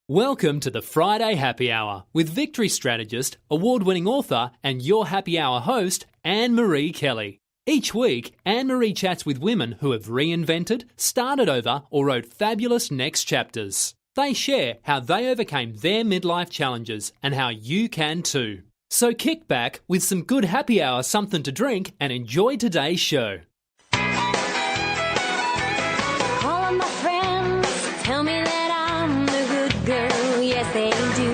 Welcome to the Friday Happy Hour with victory strategist, award-winning author and your happy hour host, Anne-Marie Kelly. Each week, Anne-Marie chats with women who have reinvented, started over or wrote fabulous next chapters. They share how they overcame their midlife challenges and how you can too. So kick back with some good happy hour something to drink and enjoy today's show. All of my friends tell me that I'm the good girl, yes they do.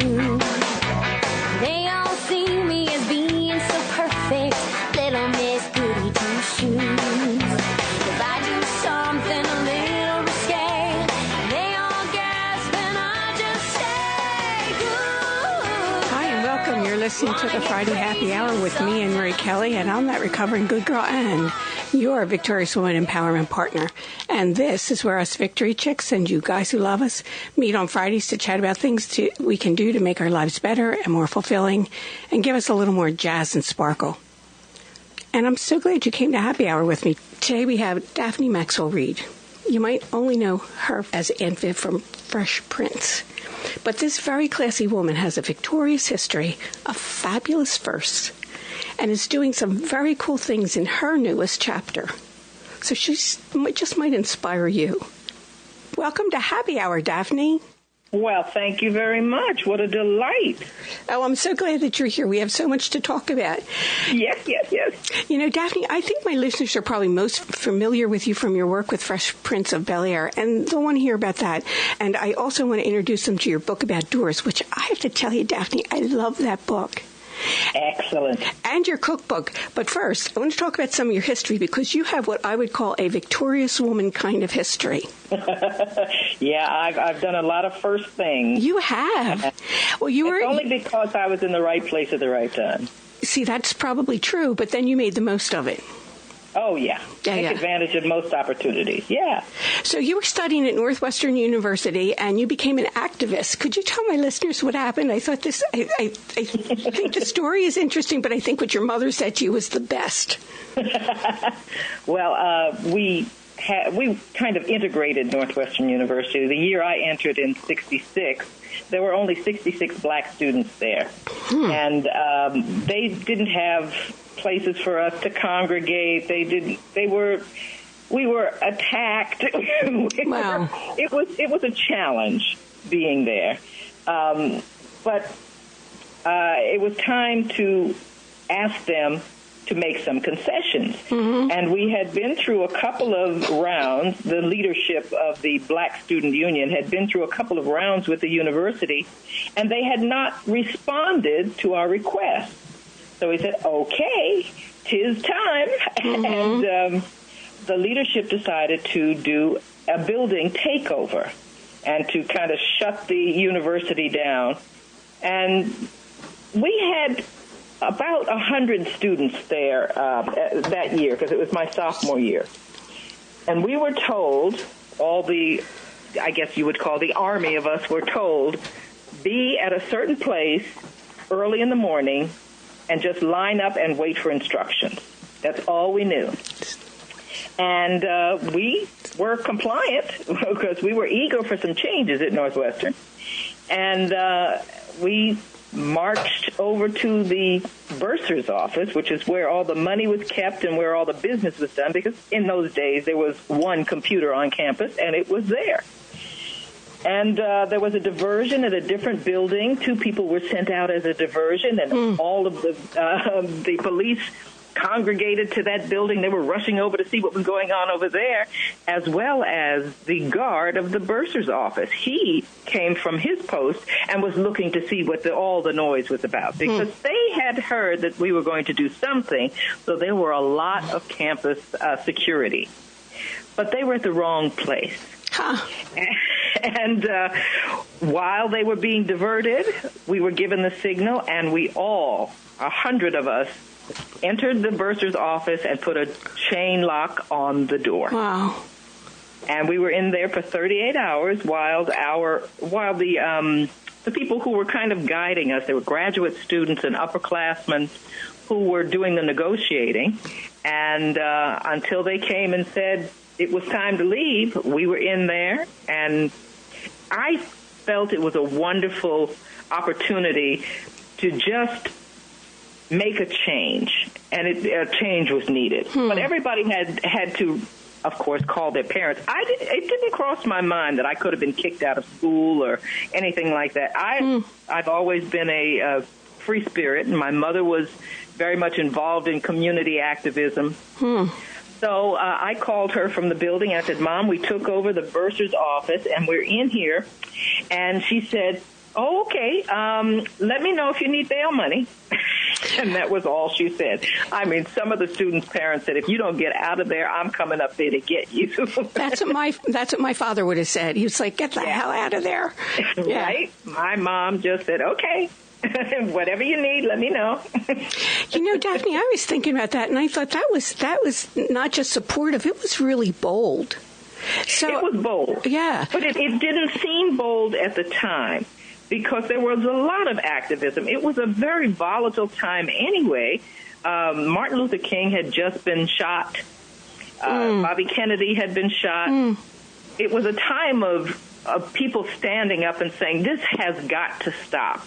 They all see me as being so perfect, little Miss Goody Two-Shoes. If I do something a little risque, they all gasp and I just say, good. Hi and welcome. You're listening to the Friday Happy Hour with me, Anne-Marie Kelly, and I'm that recovering good girl, Anne, your Victorious Woman Empowerment Partner. And this is where us Victory Chicks and you guys who love us meet on Fridays to chat about things we can do to make our lives better and more fulfilling and give us a little more jazz and sparkle. And I'm so glad you came to Happy Hour with me. Today we have Daphne Maxwell Reid. You might only know her as Aunt Viv from Fresh Prince. But this very classy woman has a victorious history, a fabulous first, and is doing some very cool things in her newest chapter. So she just might inspire you. Welcome to Happy Hour, Daphne. Well, thank you very much. What a delight. Oh, I'm so glad that you're here. We have so much to talk about. Yes. You know, Daphne, I think my listeners are probably most familiar with you from your work with Fresh Prince of Bel-Air, and they'll want to hear about that. And I also want to introduce them to your book about doors, which I have to tell you, Daphne, I love that book. Excellent. And your cookbook. But first, I want to talk about some of your history because you have what I would call a victorious woman kind of history. Yeah, I've done a lot of first things. You have. Well, It's only because I was in the right place at the right time. See, that's probably true, but then you made the most of it. Oh, yeah. Take advantage of most opportunities. Yeah. So you were studying at Northwestern University, and you became an activist. Could you tell my listeners what happened? I thought I think the story is interesting, but I think what your mother said to you was the best. Well, we kind of integrated Northwestern University. The year I entered in 1966, there were only 66 black students there. And they didn't have places for us to congregate. We were attacked. Wow. It was a challenge being there. But it was time to ask them to make some concessions. Mm-hmm. And we had been through a couple of rounds. The leadership of the Black Student Union had been through a couple of rounds with the university, and they had not responded to our request. So we said, okay, 'tis time. Mm-hmm. And the leadership decided to do a building takeover and to kind of shut the university down. And we had about 100 students there that year, because it was my sophomore year. And we were told, I guess you would call the army of us were told, be at a certain place early in the morning and just line up and wait for instructions. That's all we knew. And we were compliant because we were eager for some changes at Northwestern. And we marched over to the bursar's office, which is where all the money was kept and where all the business was done, because in those days there was one computer on campus, and it was there. And there was a diversion at a different building. 2 people were sent out as a diversion, and all of the police congregated to that building. They were rushing over to see what was going on over there, as well as the guard of the bursar's office. He came from his post and was looking to see what all the noise was about, because they had heard that we were going to do something, so there were a lot of campus security. But they were at the wrong place. Huh. And while they were being diverted, we were given the signal, and we all, 100 of us, entered the bursar's office and put a chain lock on the door. Wow. And we were in there for 38 hours while the people who were kind of guiding us, they were graduate students and upperclassmen who were doing the negotiating. And until they came and said it was time to leave, we were in there. And I felt it was a wonderful opportunity to just make a change, and a change was needed. But everybody had to, of course, call their parents. It didn't cross my mind that I could have been kicked out of school or anything like that. I've always been a free spirit, and my mother was very much involved in community activism. So I called her from the building. I said, Mom, we took over the bursar's office, and we're in here. And she said, oh, okay, let me know if you need bail money. And that was all she said. I mean, some of the students' parents said, if you don't get out of there, I'm coming up there to get you. That's what my father would have said. He was like, get the hell out of there. Yeah. Right? My mom just said, okay. Whatever you need, let me know. Daphne, I was thinking about that, and I thought that was not just supportive; it was really bold. So it was bold, yeah, but it didn't seem bold at the time because there was a lot of activism. It was a very volatile time anyway. Martin Luther King had just been shot. Bobby Kennedy had been shot. It was a time of people standing up and saying, "This has got to stop."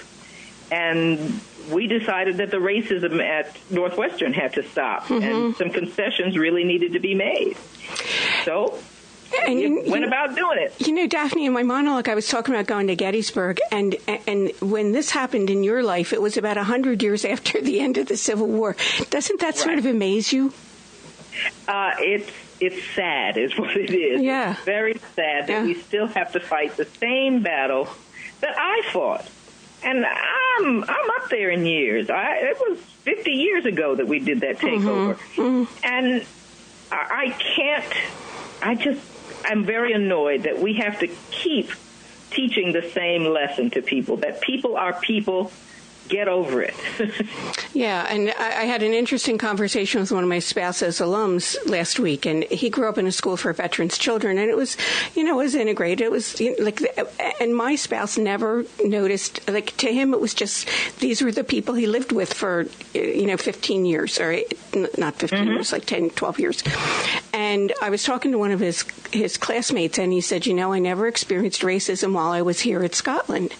And we decided that the racism at Northwestern had to stop, and some concessions really needed to be made. So we went about doing it. Daphne, in my monologue, I was talking about going to Gettysburg, and when this happened in your life, it was about 100 years after the end of the Civil War. Doesn't that sort of amaze you? It's sad, is what it is. Yeah. It's very sad that we still have to fight the same battle that I fought. And I'm up there in years. It was 50 years ago that we did that takeover. And I'm very annoyed that we have to keep teaching the same lesson to people, that people are people. Get over it. Yeah, and I had an interesting conversation with one of my spouse's alums last week, and he grew up in a school for veterans' children, and it was, it was integrated. It was and my spouse never noticed, to him it was just, these were the people he lived with for, 15 years, or not 15 years, like 10, 12 years. And I was talking to one of his classmates, and he said, I never experienced racism while I was here at Scotland.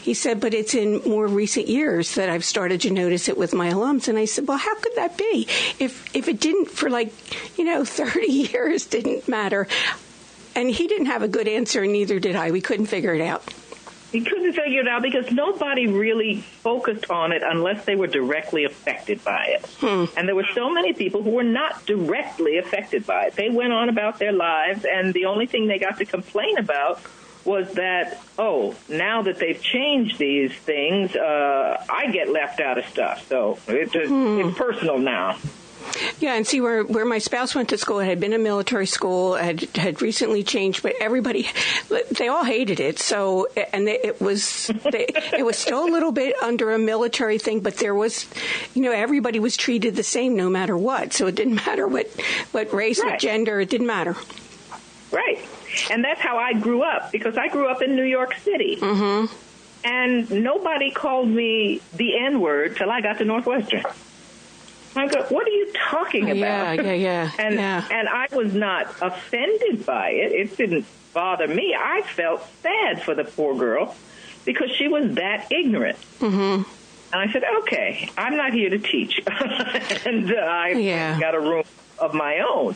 He said, but it's in more recent years that I've started to notice it with my alums. And I said, well, how could that be? If it didn't for 30 years, didn't matter. And he didn't have a good answer, and neither did I. We couldn't figure it out. We couldn't figure it out because nobody really focused on it unless they were directly affected by it. And there were so many people who were not directly affected by it. They went on about their lives, and the only thing they got to complain about was that, now that they've changed these things, I get left out of stuff. So it's personal now. Yeah, and see, where my spouse went to school, it had been a military school, had recently changed, but they all hated it. So, and it was still a little bit under a military thing, but there was, everybody was treated the same no matter what. So it didn't matter what race or gender, it didn't matter. Right. And that's how I grew up, because I grew up in New York City. And nobody called me the N-word till I got to Northwestern. I go, what are you talking about? Yeah. And I was not offended by it. It didn't bother me. I felt sad for the poor girl because she was that ignorant. And I said, okay, I'm not here to teach. And I got a room of my own.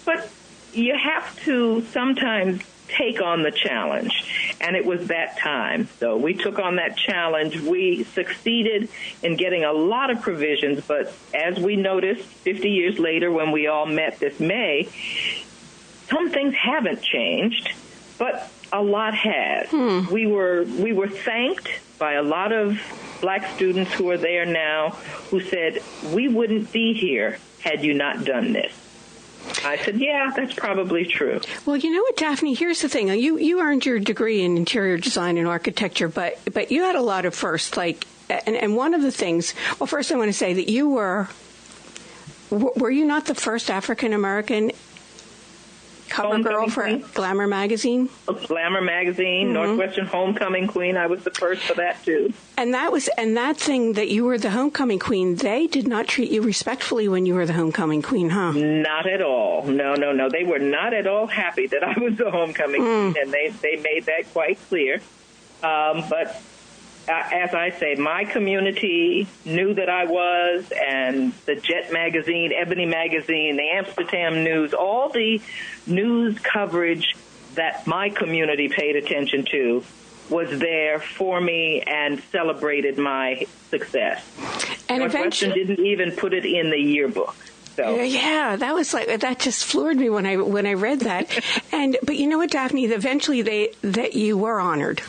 But you have to sometimes take on the challenge, and it was that time. So we took on that challenge. We succeeded in getting a lot of provisions, but as we noticed 50 years later when we all met this May, some things haven't changed, but a lot has. We were thanked by a lot of black students who are there now who said, we wouldn't be here had you not done this. I said, yeah, that's probably true. Well, you know what, Daphne, here's the thing. You earned your degree in interior design and architecture, but you had a lot of firsts. And one of the things, well, first I want to say that were you not the first African-American cover girl for Glamour magazine? Glamour magazine, Northwestern Homecoming Queen. I was the first for that, too. And that thing that you were the homecoming queen, they did not treat you respectfully when you were the homecoming queen, huh? Not at all. No. They were not at all happy that I was the homecoming queen, and they made that quite clear. But as I say, my community knew that I was, and the Jet magazine, Ebony magazine, the Amsterdam News, all the news coverage that my community paid attention to was there for me and celebrated my success. And Northwestern eventually didn't even put it in the yearbook. So. Yeah, that just floored me when I read that. But you know what, Daphne? Eventually, that you were honored.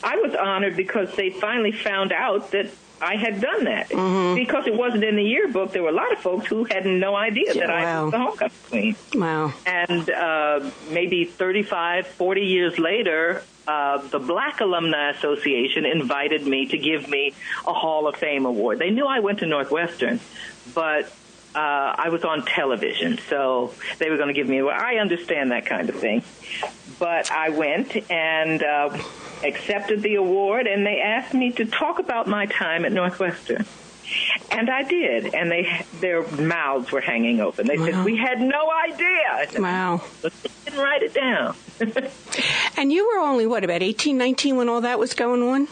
I was honored because they finally found out that I had done that. Mm-hmm. Because it wasn't in the yearbook, there were a lot of folks who had no idea that I was the homecoming queen. Wow. And maybe 35, 40 years later, the Black Alumni Association invited me to give me a Hall of Fame award. They knew I went to Northwestern, but I was on television, so they were going to give me, well, I understand that kind of thing. But I went and accepted the award, and they asked me to talk about my time at Northwestern. And I did, and their mouths were hanging open. They said, we had no idea. I said, wow. I didn't write it down. And you were only, about 18, 19 when all that was going on?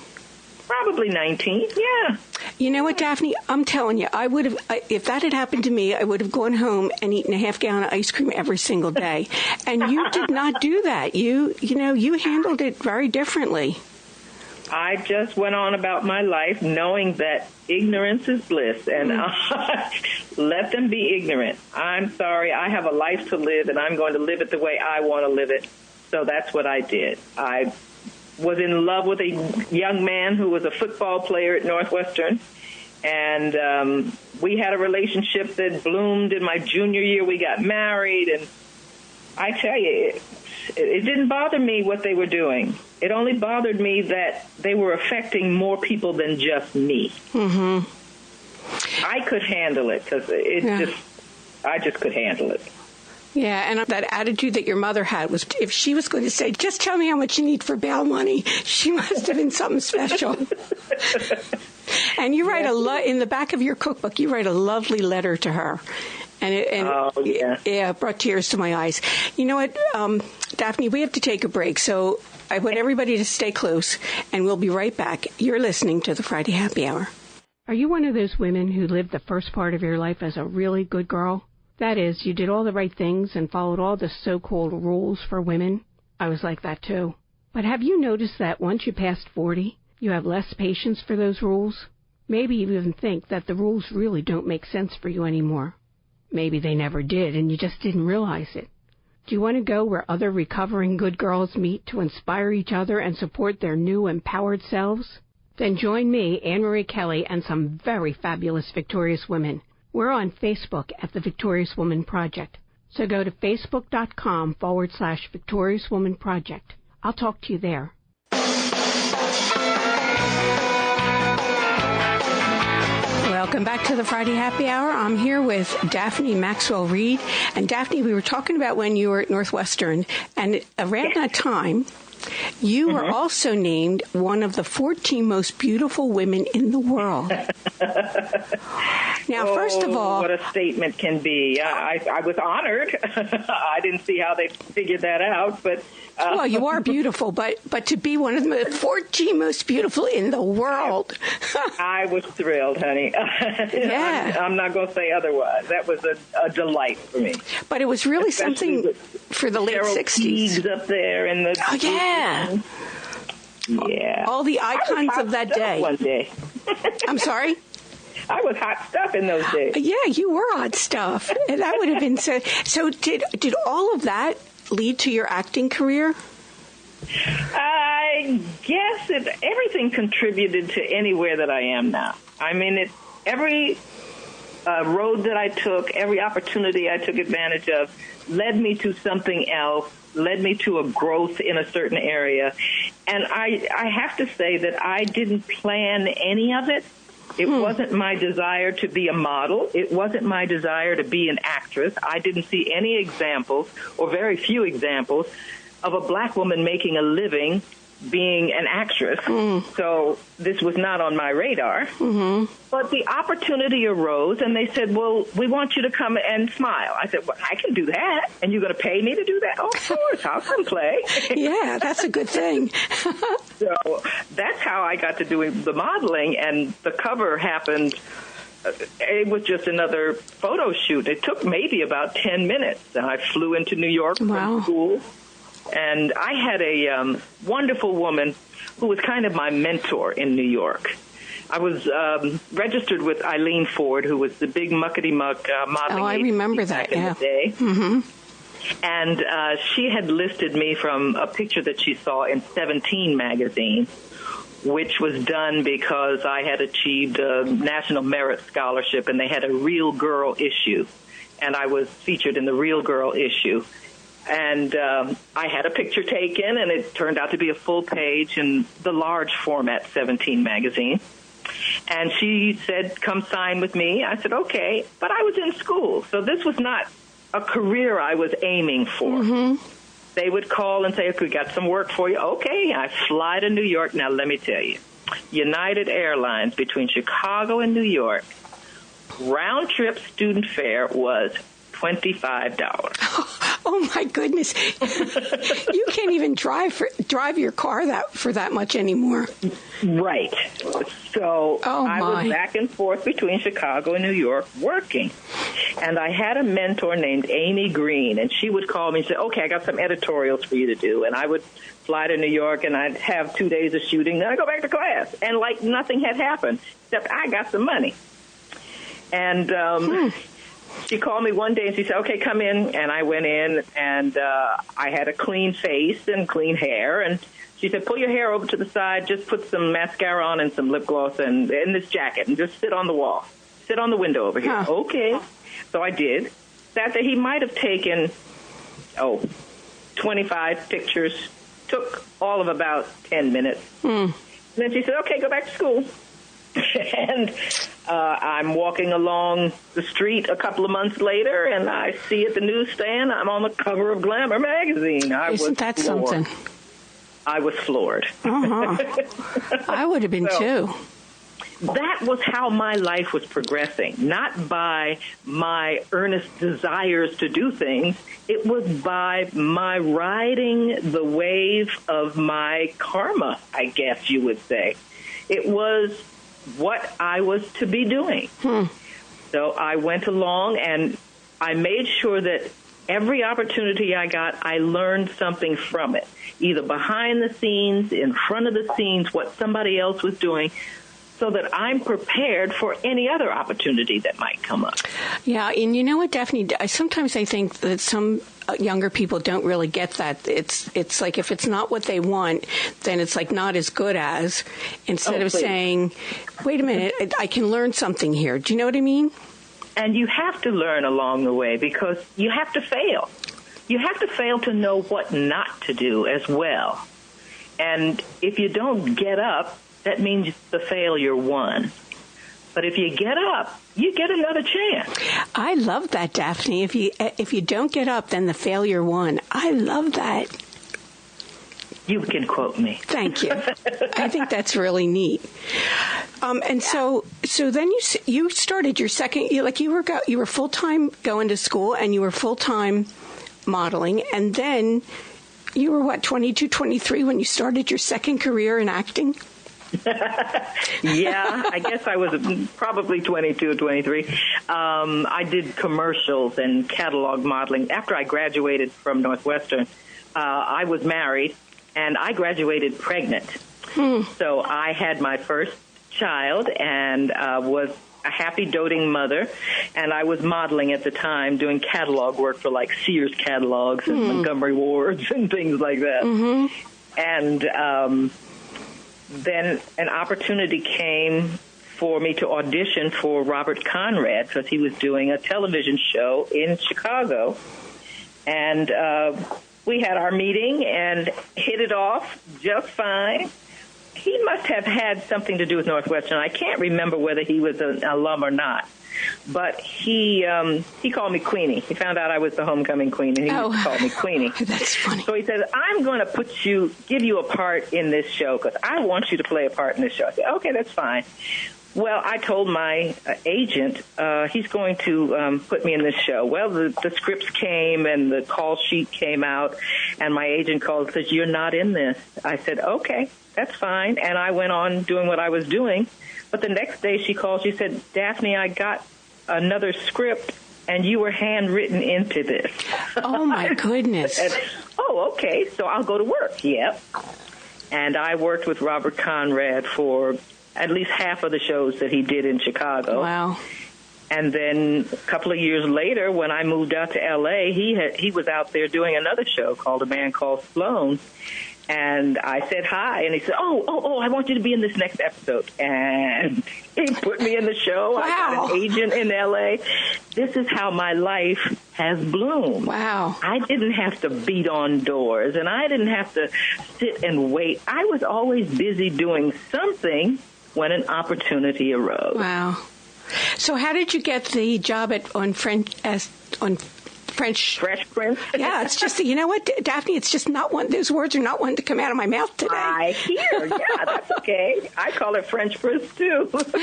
Probably 19, yeah. You know what, Daphne? I'm telling you, I would have, if that had happened to me, I would have gone home and eaten a half gallon of ice cream every single day. And you did not do that. You handled it very differently. I just went on about my life knowing that ignorance is bliss, and let them be ignorant. I'm sorry, I have a life to live, and I'm going to live it the way I want to live it. So that's what I did. I was in love with a young man who was a football player at Northwestern, and we had a relationship that bloomed. In my junior year, we got married, and I tell you, it didn't bother me what they were doing. It only bothered me that they were affecting more people than just me. Mm-hmm. I could handle it because I just could handle it. Yeah, and that attitude that your mother had was, if she was going to say, just tell me how much you need for bail money, she must have been something special. And you write in the back of your cookbook, you write a lovely letter to her. And it brought tears to my eyes. You know what, Daphne, we have to take a break, so I want everybody to stay close, and we'll be right back. You're listening to the Friday Happy Hour. Are you one of those women who lived the first part of your life as a really good girl? That is, you did all the right things and followed all the so-called rules for women. I was like that too. But have you noticed that once you passed 40, you have less patience for those rules? Maybe you even think that the rules really don't make sense for you anymore. Maybe they never did and you just didn't realize it. Do you want to go where other recovering good girls meet to inspire each other and support their new empowered selves? Then join me, Anne-Marie Kelly, and some very fabulous victorious women. We're on Facebook at the Victorious Woman Project. So go to facebook.com/Victorious Woman Project. I'll talk to you there. Welcome back to the Friday Happy Hour. I'm here with Daphne Maxwell Reid. And Daphne, we were talking about when you were at Northwestern, and around that time, you were also named one of the 14 most beautiful women in the world. Now, first of all, what a statement can be. I was honored. I didn't see how they figured that out, but well, you are beautiful, but to be one of the 14 most beautiful in the world. I was thrilled, honey. Yeah. I'm not going to say otherwise. That was a delight for me. But it was really something for the late 60s. Up there in the yeah. Yeah. All the icons of that day. One day. I'm sorry? I was hot stuff in those days. Yeah, you were hot stuff. And that would have been so. So did all of that lead to your acting career? I guess everything contributed to anywhere that I am now. I mean, every road that I took, every opportunity I took advantage of led me to something else, led me to a growth in a certain area. And I have to say that I didn't plan any of it. It wasn't my desire to be a model. It wasn't my desire to be an actress. I didn't see any examples, or very few examples, of a black woman making a living being an actress, so this was not on my radar. But the opportunity arose, and they said, well, we want you to come and smile. I said, well, I can do that, and you're going to pay me to do that? Oh, of course, I'll come play. Yeah, that's a good thing. So that's how I got to doing the modeling, and the cover happened. It was just another photo shoot. It took maybe about 10 minutes, and I flew into New York from school. And I had a wonderful woman who was kind of my mentor in New York. I was registered with Eileen Ford, who was the big muckety-muck modeling I remember that, back in the day. And she had listed me from a picture that she saw in 17 magazine, which was done because I had achieved a National Merit Scholarship, and they had a Real Girl issue. And I was featured in the Real Girl issue. And I had a picture taken, and it turned out to be a full page in the large format 17 magazine. And she said, come sign with me. I said, okay. But I was in school, so this was not a career I was aiming for. They would call and say, we got some work for you. Okay, I fly to New York. Now, let me tell you, United Airlines between Chicago and New York, round-trip student fare was $25. Oh my goodness! You can't even drive your car for that much anymore. Right. So I was back and forth between Chicago and New York working, and I had a mentor named Amy Green, and she would call me and say, "Okay, I got some editorials for you to do," and I would fly to New York, and I'd have 2 days of shooting, then I go back to class, and like nothing had happened except I got some money, and. She called me one day and she said, okay, come in. And I went in, and I had a clean face and clean hair. And she said, pull your hair over to the side, just put some mascara on and some lip gloss and in this jacket, and just sit on the wall. Sit on the window over here. Okay. So I did. Sat there. He might have taken, 25 pictures. Took all of about 10 minutes. Then she said, okay, go back to school. And I'm walking along the street a couple of months later, and I see at the newsstand I'm on the cover of Glamour magazine. Isn't that something? I was floored. I would have been too. That was how my life was progressing, not by my earnest desires to do things. It was by my riding the wave of my karma, I guess you would say. It was what I was to be doing. So I went along, and I made sure that every opportunity I got, I learned something from it, either behind the scenes, in front of the scenes, what somebody else was doing, so that I'm prepared for any other opportunity that might come up. Yeah, and you know what, Daphne, sometimes I think that some younger people don't really get that. It's like if it's not what they want, then it's like not as good as, instead of saying, wait a minute, I can learn something here. Do you know what I mean? And you have to learn along the way, because you have to fail. You have to fail to know what not to do as well. And if you don't get up, that means the failure won. But if you get up, you get another chance. I love that, Daphne. If you don't get up, then the failure won. I love that. You can quote me. Thank you. I think that's really neat. And so then you started your second. You were full time going to school, and you were full time modeling, and then you were 22, 23 when you started your second career in acting. Yeah, I guess I was probably 22 or 23. I did commercials and catalog modeling. After I graduated from Northwestern, I was married, and I graduated pregnant. So I had my first child and was a happy, doting mother, and I was modeling at the time, doing catalog work for like Sears catalogs and Montgomery Wards and things like that. And then an opportunity came for me to audition for Robert Conrad, because he was doing a television show in Chicago. And we had our meeting and hit it off just fine. he must have had something to do with Northwestern. I can't remember whether he was an alum or not. But he called me Queenie. He found out I was the homecoming queen, and he called me Queenie. That's funny. So he said, I'm going to give you a part in this show because I want you to play a part in this show. I said, okay, that's fine. Well, I told my agent he's going to put me in this show. Well, the scripts came and the call sheet came out, and my agent called and said, you're not in this. I said, okay, that's fine. And I went on doing what I was doing. But the next day she called, she said, Daphne, I got another script, and you were handwritten into this. Oh, my goodness. And, okay, so I'll go to work. Yep. And I worked with Robert Conrad for at least half of the shows that he did in Chicago. Wow. And then a couple of years later, when I moved out to L.A., he was out there doing another show called A Man Called Sloan. And I said hi, and he said, oh, I want you to be in this next episode. And he put me in the show. Wow. I got an agent in L.A. This is how my life has bloomed. Wow. I didn't have to beat on doors, and I didn't have to sit and wait. I was always busy doing something when an opportunity arose. Wow. So how did you get the job on Fresh Prince? Yeah, it's just, you know what, Daphne, it's just not one, those words are not one to come out of my mouth today. I hear, yeah, that's okay. I call it French Prince, too. But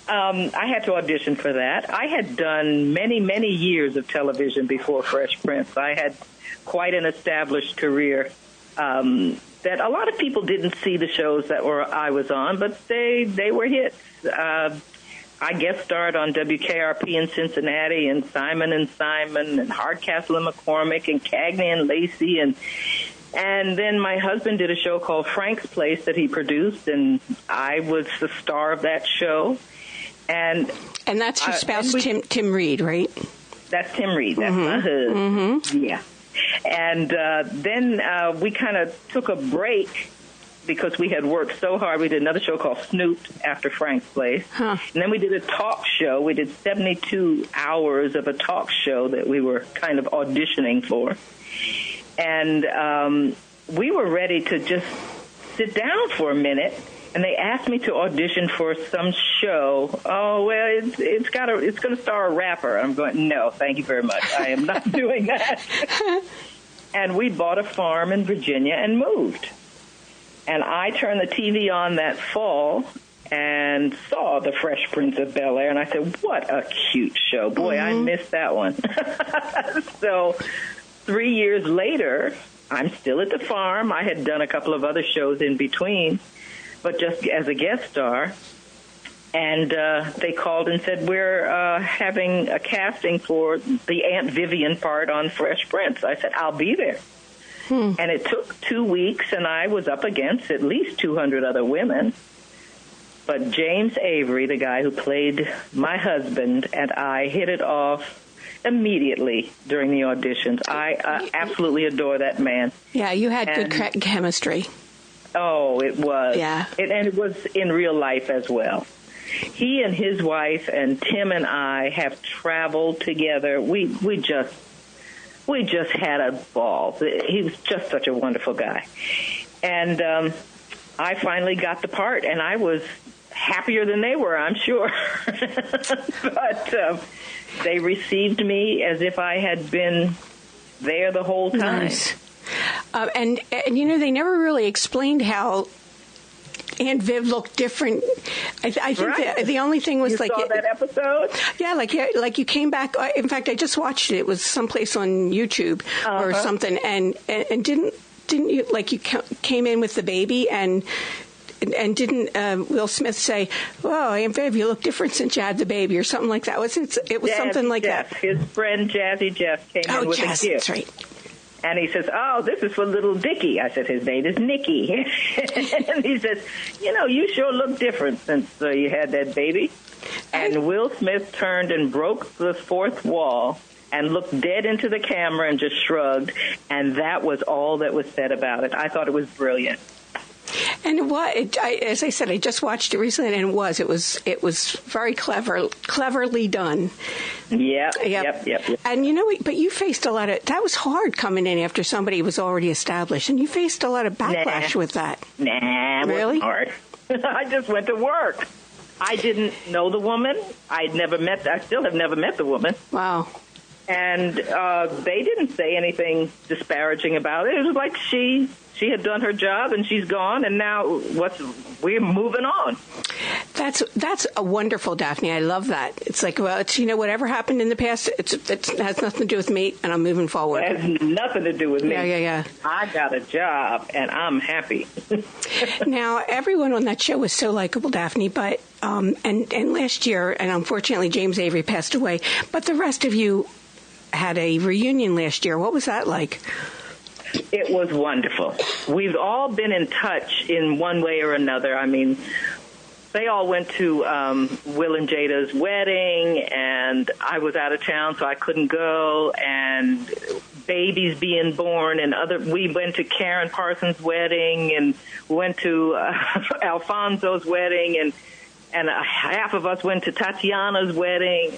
I had to audition for that. I had done many, many years of television before Fresh Prince. I had quite an established career that a lot of people didn't see the shows that I was on, but they were hits. I guest starred on WKRP in Cincinnati and Simon & Simon and Hardcastle and McCormick and Cagney and Lacey. And then my husband did a show called Frank's Place that he produced, and I was the star of that show. And that's your spouse, Tim Reid, right? That's Tim Reid. That's my husband. Mm-hmm. Yeah. And then we kind of took a break because we had worked so hard. We did another show called Snooped after Frank's Place. Huh. And then we did a talk show. We did 72 hours of a talk show that we were kind of auditioning for. And we were ready to just sit down for a minute. And they asked me to audition for some show. Oh, well, it's going to star a rapper. I'm going, no, thank you very much. I am not doing that. And we bought a farm in Virginia and moved. And I turned the TV on that fall and saw The Fresh Prince of Bel-Air. And I said, what a cute show. Boy, I missed that one. So 3 years later, I'm still at the farm. I had done a couple of other shows in between, but just as a guest star. And they called and said, we're having a casting for the Aunt Vivian part on Fresh Prince. I said, I'll be there. And it took 2 weeks, and I was up against at least 200 other women. But James Avery, the guy who played my husband, and I hit it off immediately during the auditions. I absolutely adore that man. Yeah, you had good chemistry. Oh, it was. Yeah. And it was in real life as well. He and his wife and Tim and I have traveled together. We just had a ball. He was just such a wonderful guy. And I finally got the part, and I was happier than they were, I'm sure. But they received me as if I had been there the whole time. Nice. And you know, they never really explained how Aunt Viv looked different. I think right. the only thing was you like saw that episode. Yeah, like you came back. In fact, I just watched it. It was someplace on YouTube or something, and didn't you, like, you came in with the baby and didn't Will Smith say, "Oh, Aunt Viv, you look different since you had the baby," or something like that? It was Jazzy something like Jeff. that. His friend Jazzy Jeff came in with a gift. That's right. And he says, "Oh, this is for little Dickie." I said, "His name is Nicky." And he says, "You know, you sure look different since you had that baby." And Will Smith turned and broke the fourth wall and looked dead into the camera and just shrugged. And that was all that was said about it. I thought it was brilliant. And as I said, I just watched it recently, and it was very cleverly done. Yep. And but you faced a lot of, that was hard coming in after somebody was already established, and you faced a lot of backlash with that. Nah, it really? wasn't hard. I just went to work. I didn't know the woman. I still have never met the woman. Wow. And they didn't say anything disparaging about it. It was like she had done her job and she's gone, and now we're moving on. That's a wonderful, Daphne. I love that. It's like, well, it's, whatever happened in the past, it has nothing to do with me, and I'm moving forward. It has nothing to do with me. Yeah. I got a job, and I'm happy. Now, everyone on that show was so likable, Daphne, but and last year, and unfortunately James Avery passed away, but the rest of you had a reunion last year. What was that like? It was wonderful. We've all been in touch in one way or another. I mean, they all went to Will and Jada's wedding, and I was out of town, so I couldn't go, and babies being born, and we went to Karen Parsons' wedding, and went to Alfonso's wedding, and half of us went to Tatiana's wedding.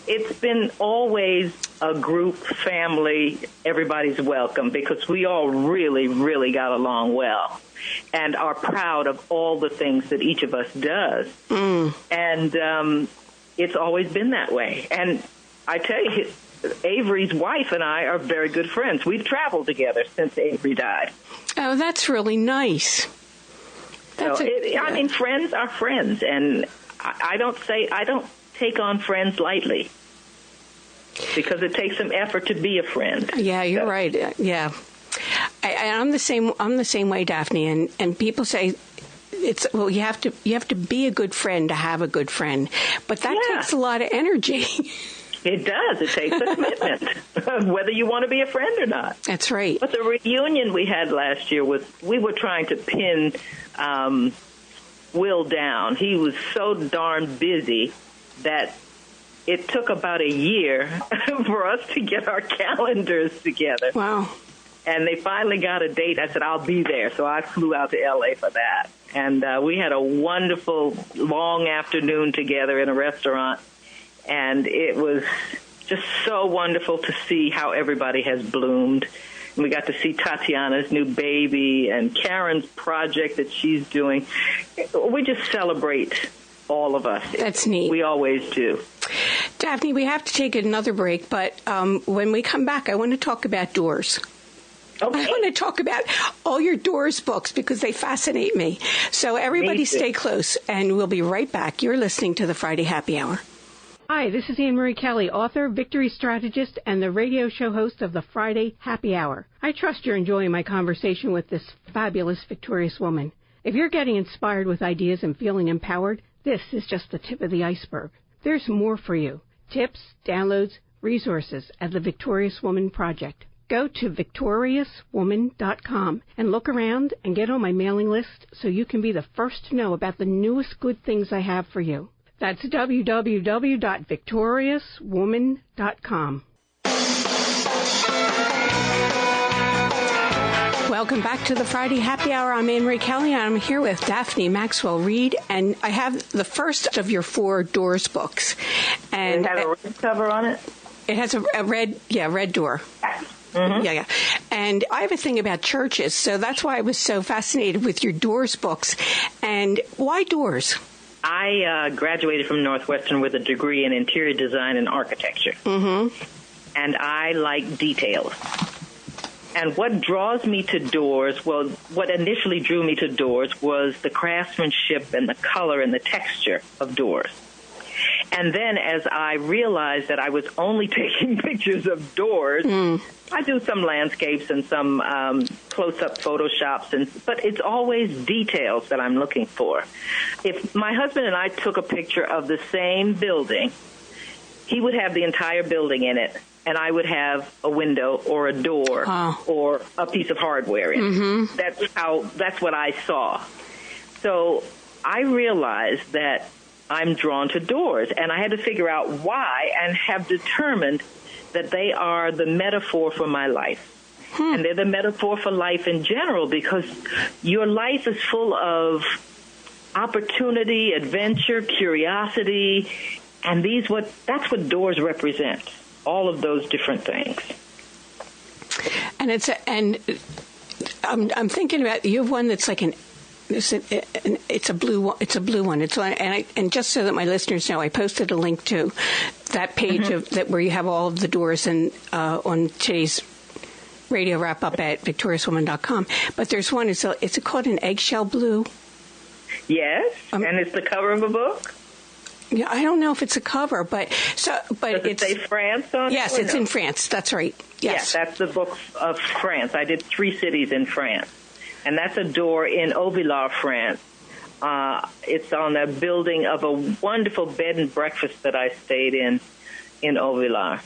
It's been always a group family. Everybody's welcome because we all really, really got along well and are proud of all the things that each of us does. And it's always been that way. And I tell you, Avery's wife and I are very good friends. We've traveled together since Avery died. Oh, that's really nice. I mean, friends are friends, and I don't take on friends lightly because it takes some effort to be a friend. Yeah, you're right. Yeah, I'm the same way, Daphne. And people say you have to be a good friend to have a good friend, but that takes a lot of energy. It does. It takes a commitment, whether you want to be a friend or not. That's right. But the reunion we had last year we were trying to pin Will down. He was so darn busy that it took about a year for us to get our calendars together. Wow. And they finally got a date. I said, I'll be there. So I flew out to L.A. for that. And we had a wonderful long afternoon together in a restaurant. And it was just so wonderful to see how everybody has bloomed. We got to see Tatiana's new baby and Karen's project that she's doing. We just celebrate all of us. That's neat. We always do. Daphne, we have to take another break, but when we come back, I want to talk about doors. Okay. I want to talk about all your doors books because they fascinate me. So everybody stay close, and we'll be right back. You're listening to the Friday Happy Hour. Hi, this is Anne Marie Kelly, author, victory strategist, and the radio show host of the Friday Happy Hour. I trust you're enjoying my conversation with this fabulous, victorious woman. If you're getting inspired with ideas and feeling empowered, this is just the tip of the iceberg. There's more for you. Tips, downloads, resources at the Victorious Woman Project. Go to victoriouswoman.com and look around and get on my mailing list so you can be the first to know about the newest good things I have for you. That's www.victoriouswoman.com. Welcome back to the Friday Happy Hour. I'm Anne Marie Kelly, and I'm here with Daphne Maxwell Reid, and I have the first of your 4 doors books. And it has a red cover on it? It has a red door. Mm-hmm. Yeah. And I have a thing about churches, so that's why I was so fascinated with your doors books. And why doors? I graduated from Northwestern with a degree in interior design and architecture. Mm-hmm. And I like details. And what draws me to doors, what initially drew me to doors was the craftsmanship and the color and the texture of doors. And then as I realized that I was only taking pictures of doors, I do some landscapes and some close-up photoshops, but it's always details that I'm looking for. If my husband and I took a picture of the same building, he would have the entire building in it, and I would have a window or a door or a piece of hardware in it. Mm-hmm. That's what I saw. So I realized that I'm drawn to doors, and I had to figure out why and have determined that they are the metaphor for my life. And they're the metaphor for life in general, because your life is full of opportunity, adventure, curiosity, and that's what doors represent. All of those different things. And I'm thinking about, you have one that's like it's a blue one. It's on, and just so that my listeners know, I posted a link to that page of that where you have all of the doors and on today's radio wrap up at victoriouswoman.com. But there's one. Is it called an eggshell blue? Yes, and it's the cover of a book. Yeah, I don't know if it's a cover, but Does it say France on it? Yes, it's in France. That's right. Yes, that's the book of France. I did 3 cities in France, and that's a door in Auvillard, France. It's on a building of a wonderful bed and breakfast that I stayed in Auvillard.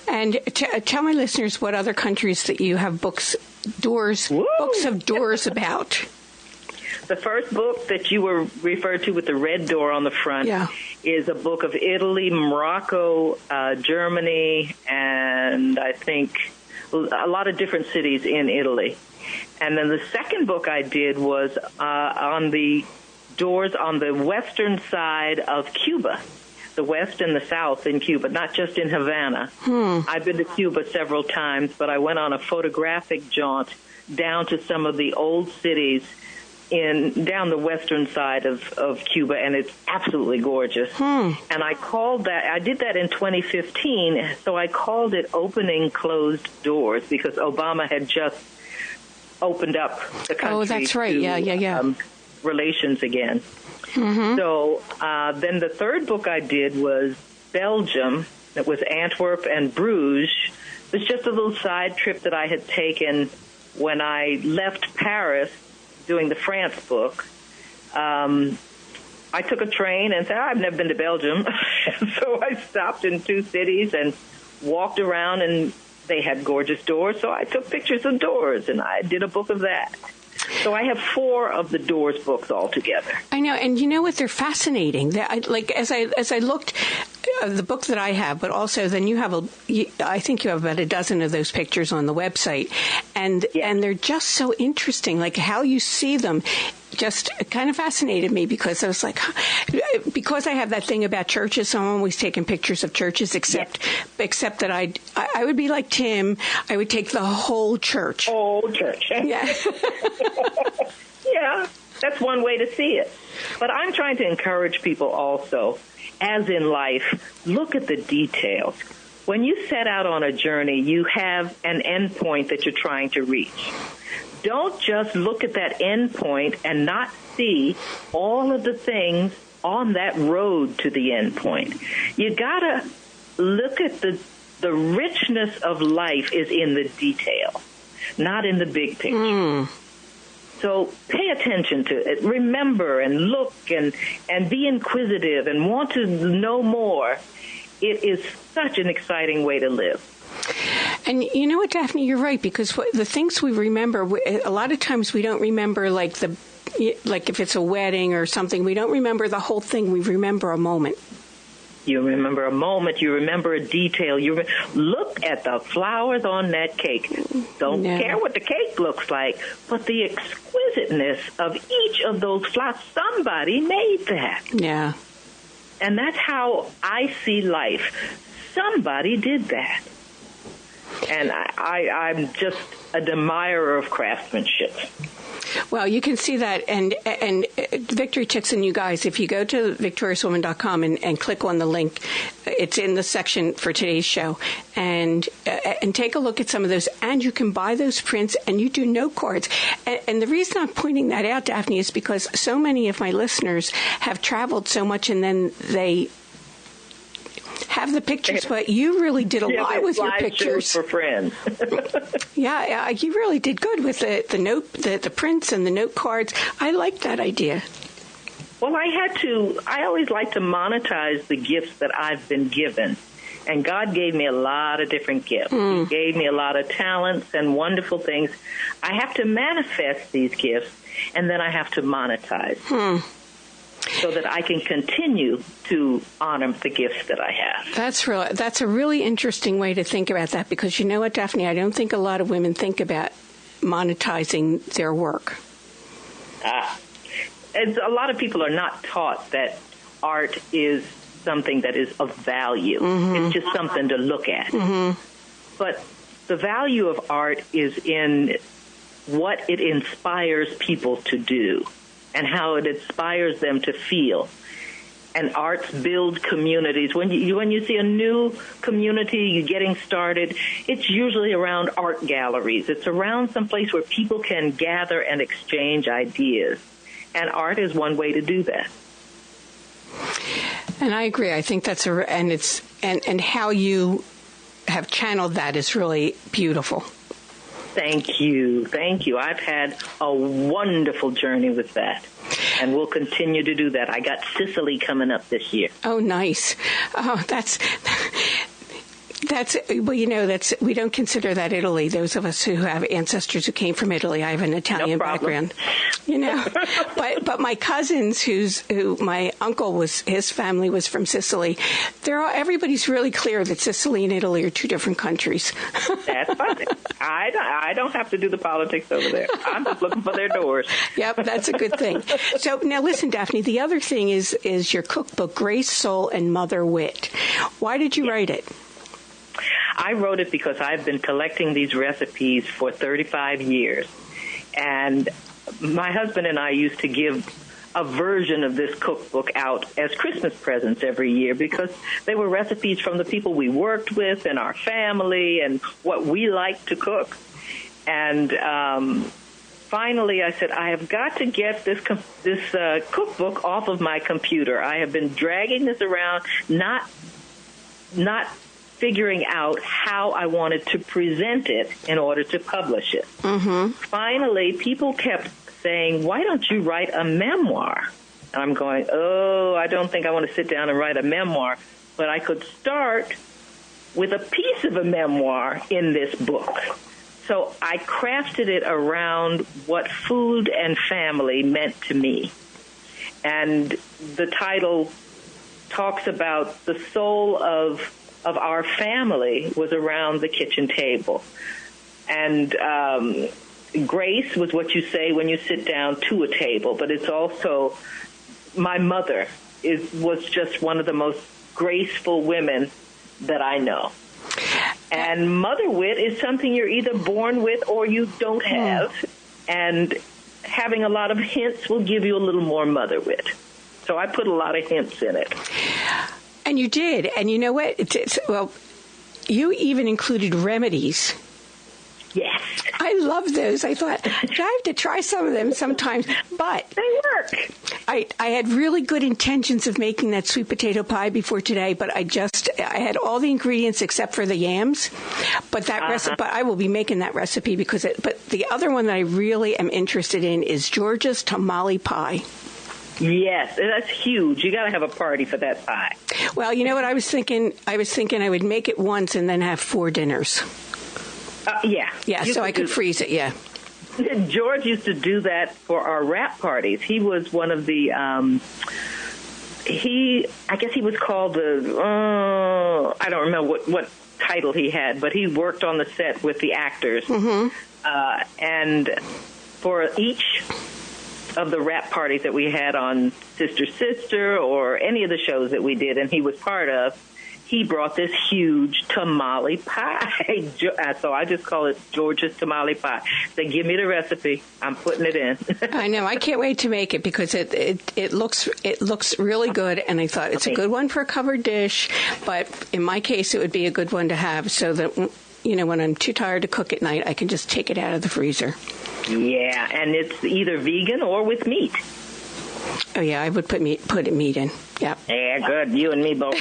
And tell my listeners what other countries that you have books of doors about. The first book that you were referred to with the red door on the front is a book of Italy, Morocco, Germany, and I think a lot of different cities in Italy. And then the second book I did was on the doors on the western side of Cuba, the west and the south in Cuba, not just in Havana. I've been to Cuba several times, but I went on a photographic jaunt down to some of the old cities down the western side of Cuba, and it's absolutely gorgeous. And I did that in 2015, so I called it Opening Closed Doors, because Obama had just opened up the country. Oh, that's right. To, relations again. So then the third book I did was Belgium. It was Antwerp and Bruges. It was just a little side trip that I had taken when I left Paris doing the France book. I took a train and said, I've never been to Belgium. So I stopped in 2 cities and walked around, and they had gorgeous doors. So I took pictures of doors, and I did a book of that. So I have 4 of the doors books altogether. I know, and you know what? They're fascinating. As I looked, the book that I have, but also then you have I think you have about a dozen of those pictures on the website, and they're just so interesting. Like how you see them, just kind of fascinated me, because I was like, because I have that thing about churches. So I'm always taking pictures of churches, except that I would be like Tim. I would take the whole church. Whole church. Yeah. Yeah, that's one way to see it. But I'm trying to encourage people also, as in life, look at the details. When you set out on a journey, you have an end point that you're trying to reach. Don't just look at that end point and not see all of the things on that road to the end point. You gotta look at the richness of life is in the detail, not in the big picture. So pay attention to it. Remember and look and be inquisitive and want to know more. It is such an exciting way to live. And you know what, Daphne, you're right, because the things we remember, a lot of times we don't remember like if it's a wedding or something, we don't remember the whole thing. We remember a moment. You remember a moment. You remember a detail. You look at the flowers on that cake. Don't care what the cake looks like, but the exquisiteness of each of those flowers. Somebody made that. Yeah. And that's how I see life. Somebody did that. And I'm just an admirer of craftsmanship. Well, you can see that, and Victory Chicks and you guys, if you go to victoriouswoman.com and click on the link, it's in the section for today's show, and take a look at some of those, and you can buy those prints, and you do note cards. And the reason I'm pointing that out, Daphne, is because so many of my listeners have traveled so much, and then they have the pictures, but you really did a lot with your pictures for friends. Yeah, you really did good with the prints and the note cards. I like that idea. Well, I always like to monetize the gifts that I've been given. And God gave me a lot of different gifts. He gave me a lot of talents and wonderful things. I have to manifest these gifts, and then I have to monetize. so that I can continue to honor the gifts that I have. That's a really interesting way to think about that, because you know what, Daphne, I don't think a lot of women think about monetizing their work. A lot of people are not taught that art is something that is of value. It's just something to look at. But the value of art is in what it inspires people to do and how it inspires them to feel. And arts build communities. When you see a new community getting started, it's usually around art galleries. It's around some place where people can gather and exchange ideas. And art is one way to do that. And I agree. I think that's and how you have channeled that is really beautiful. Thank you. I've had a wonderful journey with that, and we'll continue to do that. I got Sicily coming up this year. Oh, nice. Oh, that's well, we don't consider that Italy. Those of us who have ancestors who came from Italy, I have an Italian background, but my cousins, who my uncle his family was from Sicily. Everybody's really clear that Sicily and Italy are two different countries. That's fine. I don't have to do the politics over there. I'm just looking for their doors. Yep, that's a good thing. So now listen, Daphne, the other thing is your cookbook, Grace, Soul, and Mother Wit. Why did you write it? I wrote it because I've been collecting these recipes for 35 years. And my husband and I used to give a version of this cookbook out as Christmas presents every year because they were recipes from the people we worked with and our family and what we liked to cook. And finally, I said, I have got to get this cookbook off of my computer. I have been dragging this around, not figuring out how I wanted to present it in order to publish it. Finally, people kept saying, why don't you write a memoir? And I'm going, I don't think I want to sit down and write a memoir, but I could start with a piece of a memoir in this book. So I crafted it around what food and family meant to me. And the title talks about the soul of our family was around the kitchen table. And grace was what you say when you sit down to a table, but it's also my mother was just one of the most graceful women that I know. And mother wit is something you're either born with or you don't have. And having a lot of hints will give you a little more mother wit. So I put a lot of hints in it. And you did. And you know what? You even included remedies. Yes. I love those. I thought, I have to try some of them sometimes. But they work. I had really good intentions of making that sweet potato pie before today, but I had all the ingredients except for the yams. But that recipe, but I will be making that recipe but the other one that I really am interested in is Georgia's tamale pie. Yes, that's huge. You got to have a party for that pie. Well, you know what I was thinking? I was thinking I would make it once and then have 4 dinners. Yeah. Yeah, so I could freeze it, yeah. George used to do that for our wrap parties. He was one of the, I guess he was called I don't remember what title he had, but he worked on the set with the actors. And for each of the wrap parties that we had on Sister Sister or any of the shows that we did and he was part of, he brought this huge tamale pie. So I just call it Georgia's tamale pie. They give me the recipe. I'm putting it in. I know. I can't wait to make it because it looks really good. And I thought it's a good one for a covered dish. But in my case, it would be a good one to have so that, when I'm too tired to cook at night, I can just take it out of the freezer. Yeah, and it's either vegan or with meat. Oh, yeah, I would put meat in. Yeah. Yeah, good. You and me both.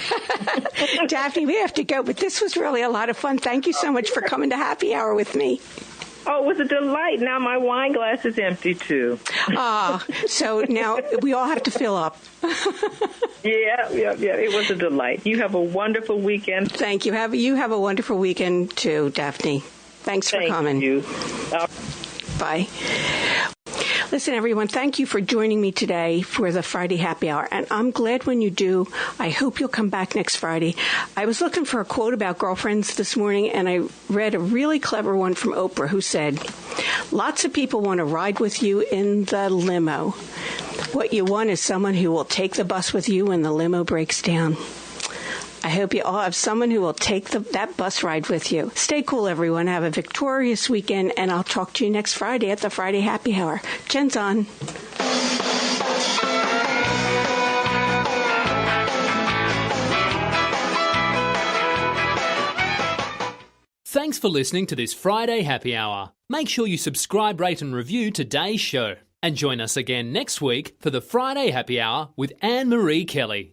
Daphne, we have to go, but this was really a lot of fun. Thank you so much for coming to Happy Hour with me. Oh, it was a delight. Now my wine glass is empty, too. So now we all have to fill up. Yeah. It was a delight. You have a wonderful weekend. Thank you. You have a wonderful weekend, too, Daphne. Thanks for coming. Thank you. Bye. Listen, everyone, thank you for joining me today for the Friday Happy Hour. And I'm glad when you do. I hope you'll come back next Friday. I was looking for a quote about girlfriends this morning, and I read a really clever one from Oprah who said, "Lots of people want to ride with you in the limo. What you want is someone who will take the bus with you when the limo breaks down." I hope you all have someone who will take that bus ride with you. Stay cool, everyone. Have a victorious weekend, and I'll talk to you next Friday at the Friday Happy Hour. Jen's on. Thanks for listening to this Friday Happy Hour. Make sure you subscribe, rate and review today's show. And join us again next week for the Friday Happy Hour with Anne-Marie Kelly.